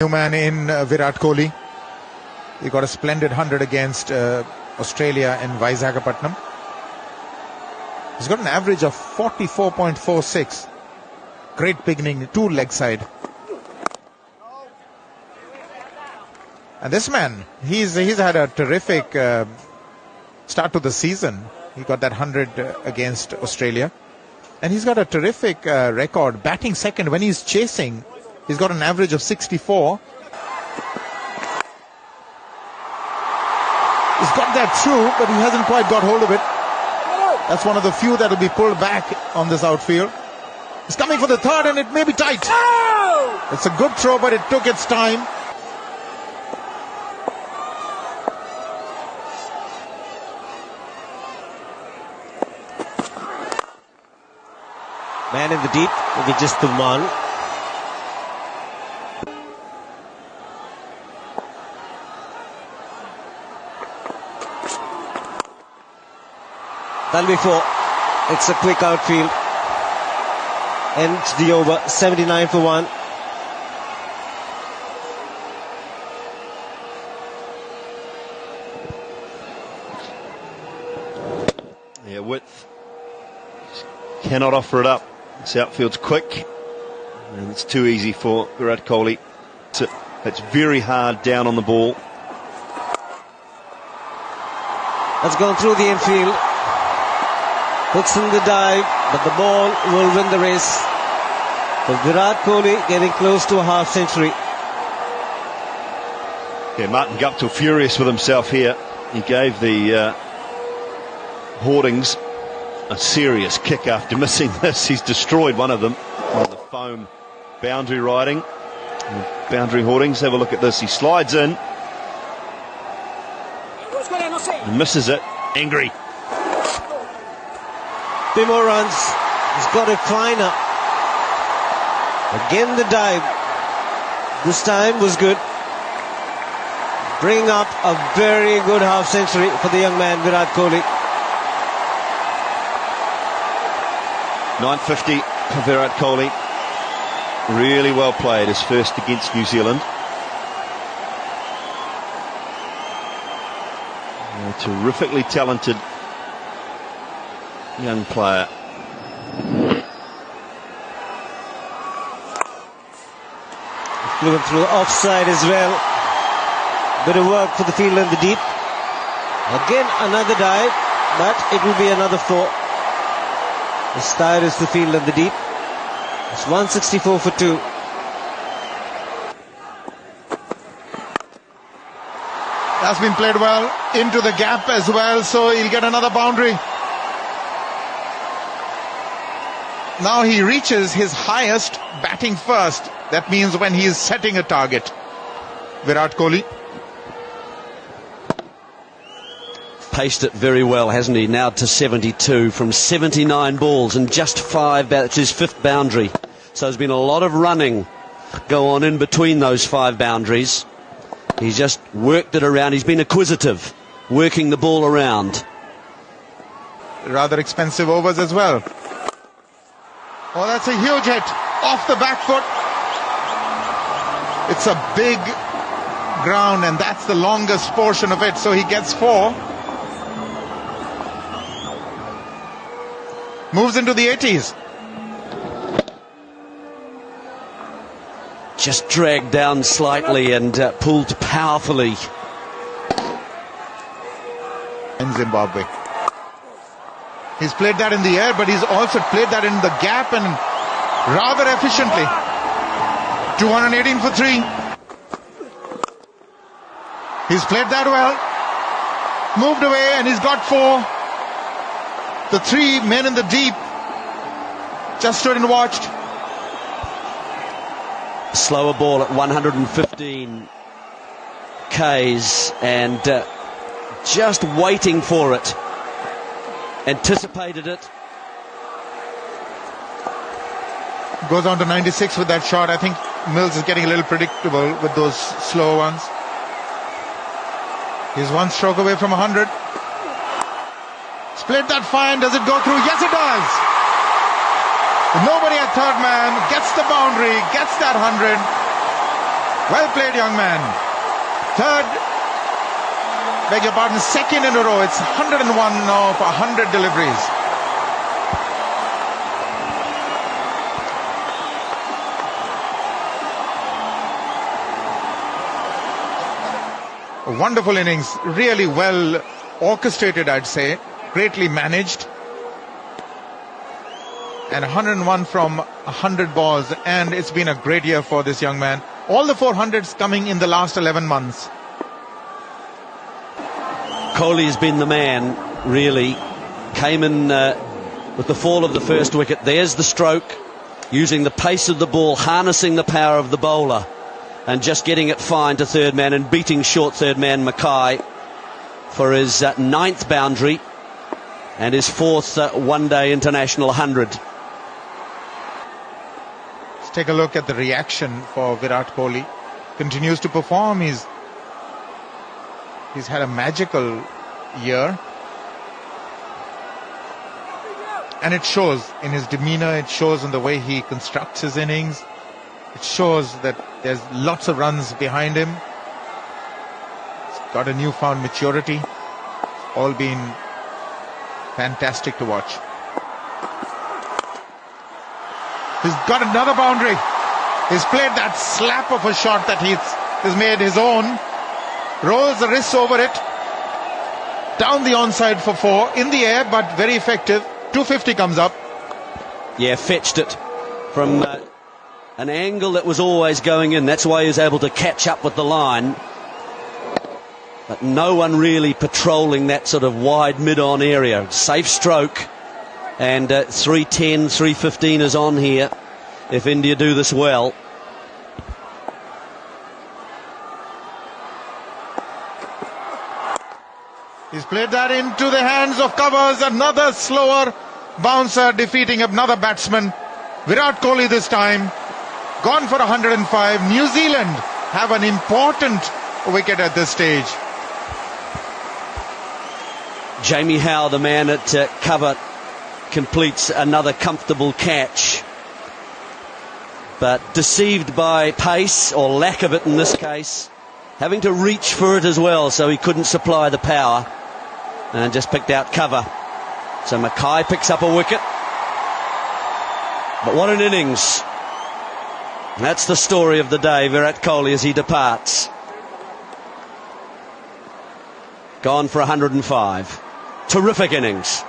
New man in Virat Kohli. He got a splendid 100 against Australia in Visakhapatnam. He's got an average of 44.46. Great beginning, two leg side. And this man, he's had a terrific start to the season. He got that 100 against Australia. And he's got a terrific record, batting second when he's chasing. He's got an average of 64. He's got that through, but he hasn't quite got hold of it. That's one of the few that will be pulled back on this outfield. He's coming for the third, and it may be tight. It's a good throw, but it took its time. Man in the deep, will be just the one. Done before. It's a quick outfield. Ends the over, 79 for 1. Yeah, width. Cannot offer it up. This outfield's quick, and it's too easy for Virat Kohli. It's very hard down on the ball. That's gone through the infield. Hooks in the dive, but the ball will win the race. But Virat Kohli getting close to a half century. Yeah, Martin Guptill furious with himself here. He gave the Hoardings a serious kick after missing this. He's destroyed one of them on the foam boundary riding. Boundary Hoardings, have a look at this. He slides in and misses it. Angry. 3 more runs. He's got a climber. Again the dive. This time was good. Bring up a very good half century for the young man Virat Kohli. 950 for Virat Kohli. Really well played, his first against New Zealand. A terrifically talented young player. Flew him through the offside as well. Bit of work for the fielder in the deep. Again another dive, but it will be another 4. As tired as the field in the deep. It's 164 for 2. That's been played well into the gap as well, so he'll get another boundary. Now he reaches his highest batting first. That means when he is setting a target. Virat Kohli. Paced it very well, hasn't he? Now to 72 from 79 balls and just 5. That's his 5th boundary. So there's been a lot of running go on in between those 5 boundaries. He's just worked it around. He's been acquisitive, working the ball around. Rather expensive overs as well. Oh, that's a huge hit off the back foot. It's a big ground, and that's the longest portion of it, so he gets 4. Moves into the 80s. Just dragged down slightly and pulled powerfully. In Zimbabwe. He's played that in the air, but he's also played that in the gap, and rather efficiently. 218 for 3. He's played that well. Moved away, and he's got 4. The 3 men in the deep just stood and watched. Slower ball at 115 Ks and just waiting for it. Anticipated it. Goes on to 96 with that shot. I think Mills is getting a little predictable with those slow ones. He's 1 stroke away from 100. Split that fine. Does it go through? Yes, it does. Nobody at third man, gets the boundary, gets that 100. Well played, young man. Second in a row. It's 101 now for 100 deliveries. A wonderful innings, really well orchestrated, I'd say, greatly managed. And 101 from 100 balls, and it's been a great year for this young man. All the 400s coming in the last 11 months. Kohli has been the man, really. Came in with the fall of the first wicket. There's the stroke, using the pace of the ball, harnessing the power of the bowler, and just getting it fine to third man and beating short third man Mackay for his ninth boundary and his fourth one-day international 100. Let's take a look at the reaction for Virat Kohli. Continues to perform. He's had a magical year, and it shows in his demeanor, it shows in the way he constructs his innings, it shows that there's lots of runs behind him. He's got a newfound maturity. All been fantastic to watch. He's got another boundary. He's played that slap of a shot that he's made his own. Rolls the wrists over it. Down the onside for 4. In the air, but very effective. 250 comes up. Yeah, fetched it from an angle that was always going in. That's why he was able to catch up with the line. But no one really patrolling that sort of wide mid-on area. Safe stroke. And 310, 315 is on here if India do this well. He's played that into the hands of covers. Another slower bouncer defeating another batsman. Virat Kohli this time. Gone for 105. New Zealand have an important wicket at this stage. Jamie Howe, the man at cover, completes another comfortable catch. But deceived by pace, or lack of it in this case. Having to reach for it as well, so he couldn't supply the power. And just picked out cover. So Mackay picks up a wicket. But what an innings. That's the story of the day, Virat Kohli, as he departs. Gone for 105. Terrific innings.